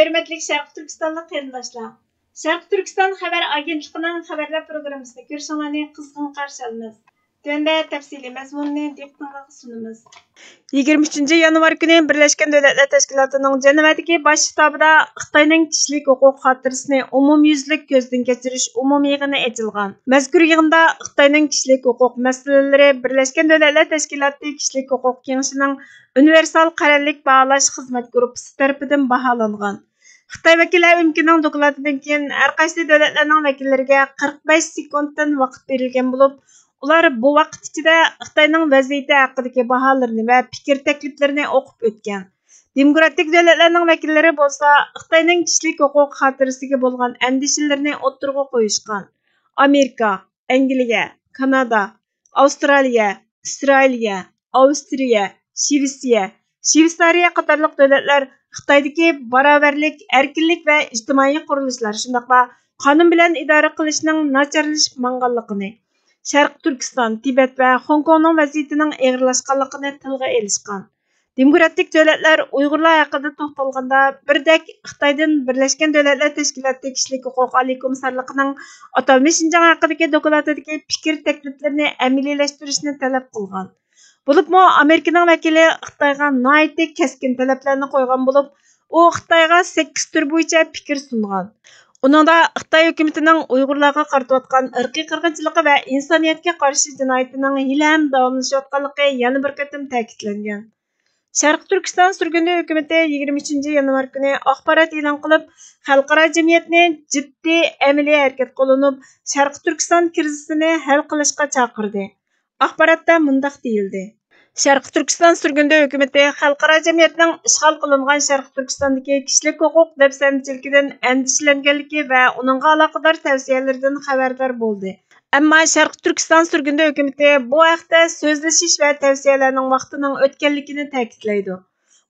Hürmetlik Şərq Türkistanlıq qarindoshlar. Şərq Türkistan xəbər agentliğinin xəbərlər proqramısını görüşünüzü qızğın qarşı alırıq. Tövəndə təfsili məzmununu diqqətinizə sunumuz. 23 yanvar günü Birləşmiş Dövlətlər Təşkilatının Cenevədəki baş ştabında Xitayning kishilik huquq xotirasini umumyüzlük ko'zdan kechirish umumiy yig'ini ochilgan. Mazkur yig'inda Xitayning kishilik huquq masalalari Birləşmiş Dövlətlər Təşkilatı kishilik huquq kengashining universal qarorlik baholash xizmat guruhi tarafidan baholangan. Xitoy vakillari umkining dokladidan keyin har qaysi davlatlarning vakillariga 45 sekunddan vaqt berilgan bo'lib, ular bu vaqt ichida Xitoyning vaziyati haqidagi baholarini va fikr takliflarini o'qib o'tgan. Demokratik davlatlarning vakillari bo'lsa, Xitoyning kishilik huquq xotirasiga bo'lgan andishalarini o'ttirg'a qo'yishgan. Amerika, Angliya, Kanada, Avstraliya, Isroiliya, Avstriya, Shveysariya qatorliq davlatlar Xitoydagi barobarlik, erkinlik va ijtimoiy qurilishlar, shundaqla qonun bilan idora qilishning nacharlashib manganligini, Sharq Turkiston, Tibet va Hong Kongning vaziyatining og'irlashganligini tilga olishgan. Demokratik davlatlar Uyg'urlar haqida to'xtalganda birdek Xitoydan Birlashgan Davlatlar Tashkiloti kishilik huquq oliy komissarligining atalmish Xinjiang haqidagi dokladidagi fikr takliflarini amaliylashtirishni talab qilgan. Bo'libmi Amerikaning vakili Xitoyga nihoyatda keskin talablarni qo'ygan bo'lib, u Xitoyga 8 tur bo'yicha fikr sungan. Uningda Xitoy hukumatining Uyg'urlarga qaratayotgan irqiy qirg'inchiligi va insoniyatga qarshi jinoyatining hali ham davomlashayotganligi yana bir qatim ta'kidlangan. Sharq Turkiston surguni hukumati 23 yanvar kuni axborot e'lon qilib, xalqaro jamiyatni jiddiy amaliy harakat qo'llanib, Sharq Turkiston krizisini hal qilishga chaqirdi. Axborotda mundaq deyildi. Sharq Turkiston surgunda hukumati xalqaro jamiyatning ishg'ol qilingan Sharq Turkistondagi kishilik huquq dafsanchiligidan andishlanganligi va uningga aloqador tavsiyalaridan xabardor bo'ldi. Ammo Sharq Turkiston surgunda hukumati bu haqda so'zlashish va tavsiyalarning vaqtining o'tganligini ta'kidlaydi.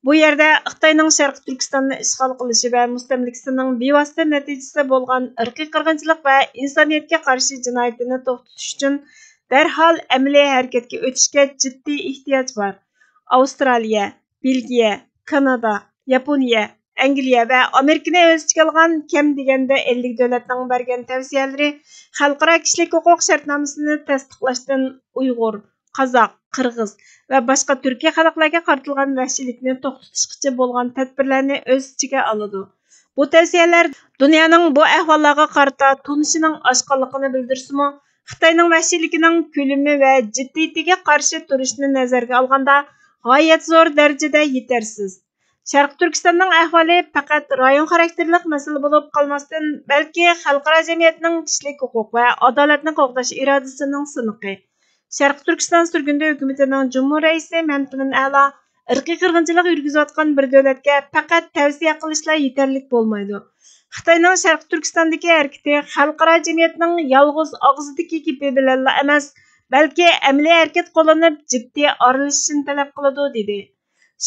Bu yerda Xitoyning Sharq Turkistonni ishg'ol qilishi va mustamlikasining bevosita natijasi bo'lgan irqiy qirg'inchilik va insoniyatga qarshi jinoyatini to'xtatish uchun darhol amaliy harakatga o'tishga jiddiy ehtiyoj bor. Avstraliya, Belgiya, Kanada, Yaponiya, Angliya va Amerikani o'z ichiga olgan kam deganda 50 davlatning bergan tavsiyalari xalqaro kishilik huquq shartnomasini tasdiqlashdan Uyg'ur, Qozoq, Qirg'iz va boshqa Turkiya xalqlariga qaratilgan vahshiylikni to'xtatishgacha bo'lgan tadbirlarni o'z ichiga oladi. Bu tavsiyalar dunyoning bu ahvollarga qarata tunishining oshqonligini bildirsimi, Xitoyning vahshiyligining ko'lami va jiddiyatiga qarshi turishni nazarga olganda g'oyat zo'r darajada yetarsiz. Sharq Turkistonning ahvoli faqat rayon xarakterlik masala bo'lib qolmasdan, balki xalqaro jamiyatning kishilik huquq va adolatni qo'g'dash irodasining siniqi. Sharq Turkiston surgunda hukumatining Cumhur raisi Mamnun A'lo irqiy qirg'inchilik yurgizayotgan bir davlatga faqat tavsiya qilishlar yetarli bo'lmaydi. Xitoyning Sharq Turkistondagi harakati xalqaro jamiyatning yolg'iz og'zidagi gapi bilan emas, balki amaliy harakat qo'llanib jiddiy aralashishni talab qiladi dedi.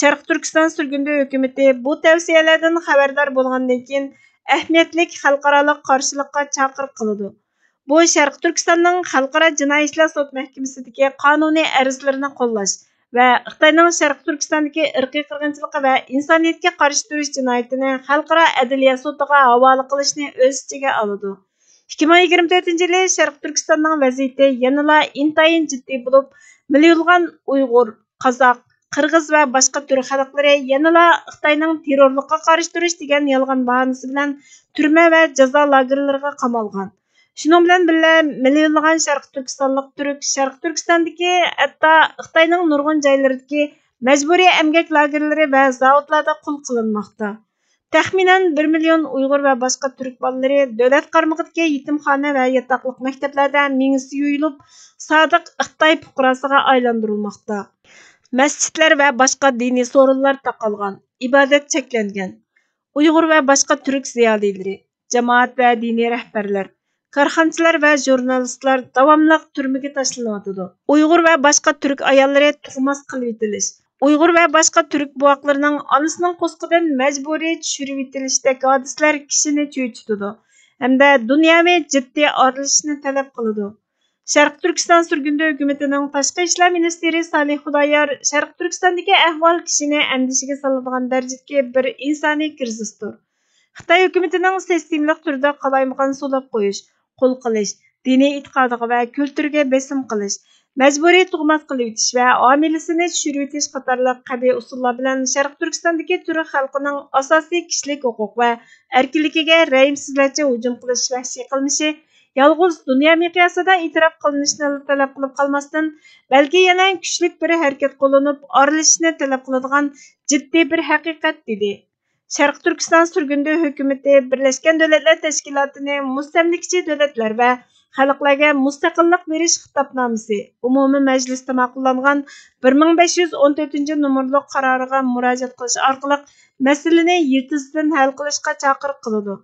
Sharq Turkiston surgunda hukumati bu tavsiyalardan xabardor bo'lgandan keyin ahamiyatli xalqaro qarshilikqa chaqiriq qiladi. Bu Sharq Turkistonning xalqaro jinoiy ishlar sud mahkamasidagi qonuniy arizlarini qo'llash va Xitoyning Sharq Turkistondagi irqiy qirg'inchilik va insoniyatga qarshi turish jinoyatini xalqaro adliya sudiga havola qilishni o'z ichiga oladi. 2024 yil Sharq Turkistonning vaziyati yanada intayin jiddiy bo'lib, millionlab Uyg'ur, Qozoq, Qirg'iz va boshqa turk xalqlari yanada Xitoyning terrorlikqa qarshi turish degan yolg'on bahonasi bilan turma va jazo lagerlariga qamalgan. Shuning bilan birga millionlagan Sharq Turkistonlik turk Sharq Turkistondagi hatto Xitoyning nurg'un joylaridagi majburiy emgak lagerlari va zavodlarda qul qilinmoqda. Taxminan 1 million Uyg'ur va boshqa turk bolalari davlat qarmog'idagi yetimxona va yotoqliq maktablarda mingisi yo'yilib, sodiq Xitoy fuqarosiga aylantirilmoqda. Masjidlar va boshqa diniy so'rinlar taqalgan, ibodat cheklangan. Uyg'ur va boshqa turk ziyolilari, jamoat va diniy rahbarlar, korxonchilar va jurnalistlar davomli turmaga tashlanyotdi. Uyg'ur va boshqa turk ayollari tug'mas qilib etilish, Uyg'ur va boshqa turk buvoqlarining onasining qo'sqidan majburiy tushirib etilishdek hodislar kishini cho'chitadi hamda dunyoviy jiddiy aralashishni talab qiladi. Sharq Turkiston surgunda hukumatining tashqi ishlar ministri Salih Xudoyor Sharq Turkistondagi ahvol kishini andishiga soladigan darajadagi bir insoniy krizisdir. Xitoy hukumatining sistemli turda qalaymaqan so'lab qo'yish, qo'l qilish, diniy e'tiqodiga va kulturiga besim qilish, majburiy tug'mat qilib o'tish va omilasini tushirib o'tish qatorliq qabiy usullar bilan Sharq Turkistondagi turk xalqining asosiy kishilik huquq va erkinligiga rəhimsizlarcha hujum qilish vahshiy qilmishi yolg'iz dunyo miqyosida e'tirof qilinishni talab qilib qolmasdan, balki yana kuchlik bir harakat qo'llanib, aralashishni talab qiladigan jiddiy bir haqiqat dedi. Sharq Turkiston surgundi hukumati Birlashgan Davlatlar Tashkilotini mustamlikachi davlatlar va xalqlarga mustaqillik berish xitobnomasi umumiy majlisda ma'qullangan 1514 nomerli qaroriga murojaat qilish orqali masalani yiltizdan hal qilishga chaqiriq qiladi.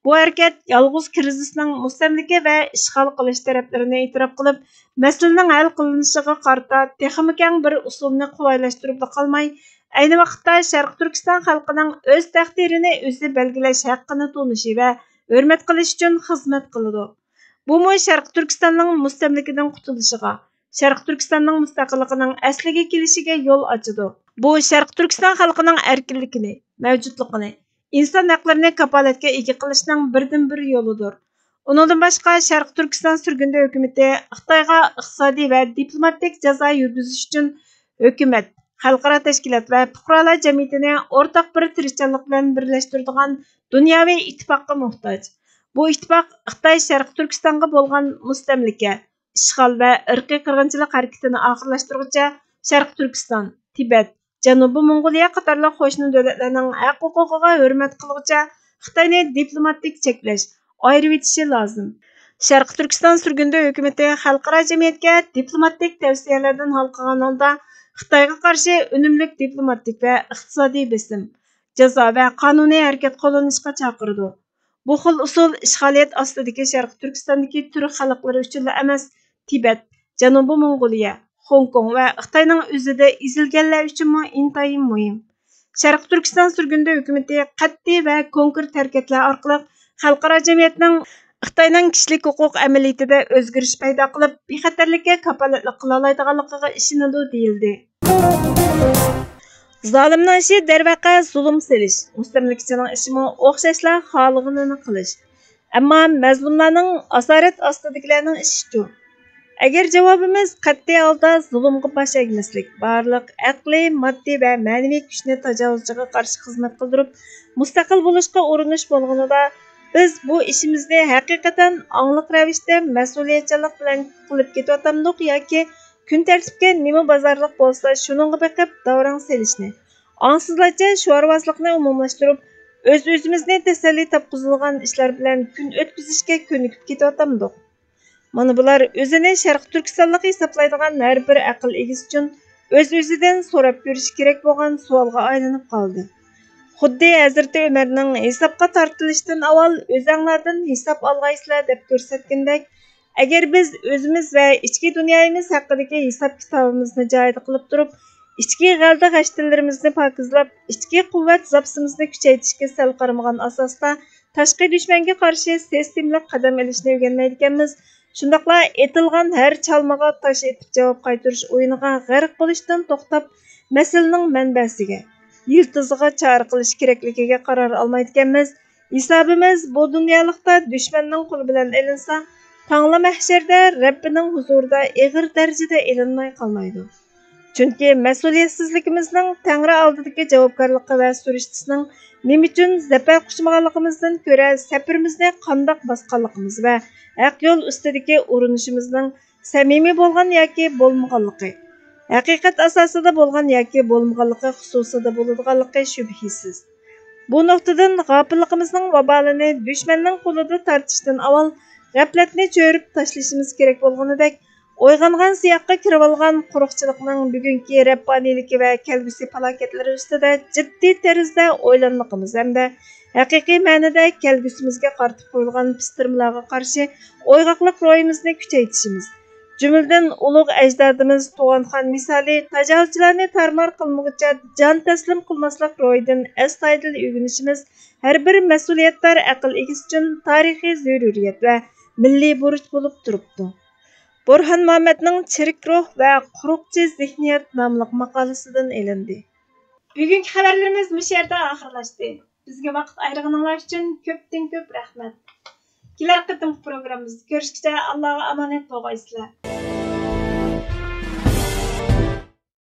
Bu harakat yolg'iz krizisning mustamlika va ishg'ol qilish taraflarini e'tirof qilib, masalaning hal qilinishiga qarata texnik keng bir usulni qulaylashtirib qolmay, ayni vaqtda Sharq Turkiston xalqining o'z taqdirini o'zi belgilash haqqini tonishi va hurmat qilish uchun xizmat qiladi. Bu Sharq Turkistonning mustamlikadan qutulishiga, Sharq Turkistonning mustaqilligining asliga kelishiga yo'l ochadi. Bu Sharq Turkiston xalqining erkinligini, mavjudligini, inson haqlarini kapolatga ega qilishning birdan-bir yo'lidir. Uningdan boshqa Sharq Turkiston surgundi hukumati Xitoyga iqtisodiy va diplomatik jazo yurgizish uchun hukumat, xalqaro tashkilot va fuqarolar jamiyatini o'rtaq bir tirishchanlik bilan birlashtiradigan dunyoviy ittifoqqa muhtoj. Bu ittifoq Xitoy Sharq Turkistonga bo'lgan mustamlika, ishg'ol va irqiy qirg'inchilik harakatini oxirlashtirguncha Sharq Turkiston, Tibet, Janubiy Mongoliya qatorliq qo'shni davlatlarning haq huquqiga hurmat qilguncha Xitoyni diplomatik cheklash, ayirib etishi lozim. Sharq Turkiston surgundi hukumati xalqaro jamiyatga diplomatik tavsiyalardan halqagan holda Xitoyga qarshi unumli diplomatik va iqtisodiy besim, jazo va qonuniy harakat qo'llanishga chaqirdi. Bu xil usul ishg'oliyat ostidagi Sharq Turkistondagi turk xalqlari uchun emas, Tibet, Janubiy Mongoliya, Hong Kong va Xitoyning o'zida ezilganlar uchun intayin muhim. Sharq Turkiston surgundi hukumati qat'iy va konkret harakatlar orqali xalqaro jamiyatning Xitoyning kishilik huquq amaliyotida o'zgarish paydo qilib, bexatarlikka kapolatlik qila oladiganligiga ishonadi deyildi. Zolimning ishi darvaqa zulm selish, mustamlikachining ishimi o'xshashla xohlaganini qilish. Ammo mazlumlarning asorat ostidagilarning ishi-chu. Agar javobimiz qat'iy holda zulmga bosh egmaslik, barliq aqliy, moddiy va ma'naviy kuchni tajovuzchiga qarshi xizmat qildirib, mustaqil bo'lishga urinish bo'lganida, biz bu ishimizni haqiqatan angliq ravishda mas'uliyatchanlik bilan qilib ketyapmiz yoki kun tartibga nima bozorlik bo'lsa, shuningga beqib davrang selishni, angsizlarcha sho'rvozlikni umumlashtirib, o'z-o'zimizni tasalli topqizilgan ishlar bilan kun o'tkazishga ko'nikib ketyapmiz. Mana bular o'zini Sharq Turkistonlik hisoblaydigan har bir aql egisi uchun o'z-o'zidan so'rab ko'rish kerak bo'lgan savolga aylanib qoldi. Xuddi Hazrati Umarning hisobga tortilishdan avval o'zinglardan hisob olg'aysizlar deb ko'rsatgandek, agar biz o'zimiz va ichki dunyomiz haqidagi hisob kitobimizni joyida qilib turib, ichki g'alda g'ashtinlarimizni pokizlab, ichki quvvat zapsimizni kuchaytirishga sal qaramagan asosda tashqi dushmanga qarshi sistemli qadam olishni o'rganmaydiganmiz. Shundaqla etilgan har chalmaga tosh etib javob qaytarish o'yiniga g'arq bo'lishdan to'xtab, masalaning manbasiga, yiltiziga chora qilish kerakligiga qaror olmaydiganmiz. Hisobimiz bu dunyolikda dushmanning qo'li bilan elinsa, tangla mahsharda Rabbining huzurida ig'ir darajada elinmay qolmaydi. Chunki mas'uliyatsizligimizning Tangri oldidagi javobgarligi va surishtisning nima uchun zafar quchmaganligimizdan ko'ra safarimizni qandoq bosganligimiz va haq yo'l ustidagi urinishimizning samimiy bo'lgan yoki bo'lmaganligi, haqiqat asosida bo'lgan yoki bo'lmaganligi xususida bo'ladiganligi shubhisiz. Bu nuqtadan g'ofilligimizning vabolini dushmanning qo'lida tortishdan avval g'aflatni cho'rib tashlashimiz kerak bo'lganidek, o'yg'ongan siyoqqa kirib olgan quruqchilikning bugungi rabboniyligi va kelgusi falokatlari ustida jiddiy tarzda o'ylanmoqimiz hamda haqiqiy ma'noda kelgusimizga qaratib qo'yilgan pistirmalarga qarshi o'yg'oqlik ro'yimizni kuchaytirishimiz, jumladan ulug' ajdodimiz To'g'onxon misoli tajovuzchilarni tarmor qilmoqcha jon taslim qilmaslik ro'yidan astoydil o'rganishimiz har bir mas'uliyatdor aql egisi uchun tarixiy zaruriyat va milliy burch bo'lib turibdi. Burhan Muhammadning Chirik ruh va quruqchi zihniyat nomli maqolasidan elindi. Bugungi xabarlarimiz bu yerda oxirlashdi. Bizga vaqt ayırğanlar üçün köpdən köp rəhmət. Kelar qıtımqı proqramımızda görüşküçə Allah'a amanet bolğaysızlar.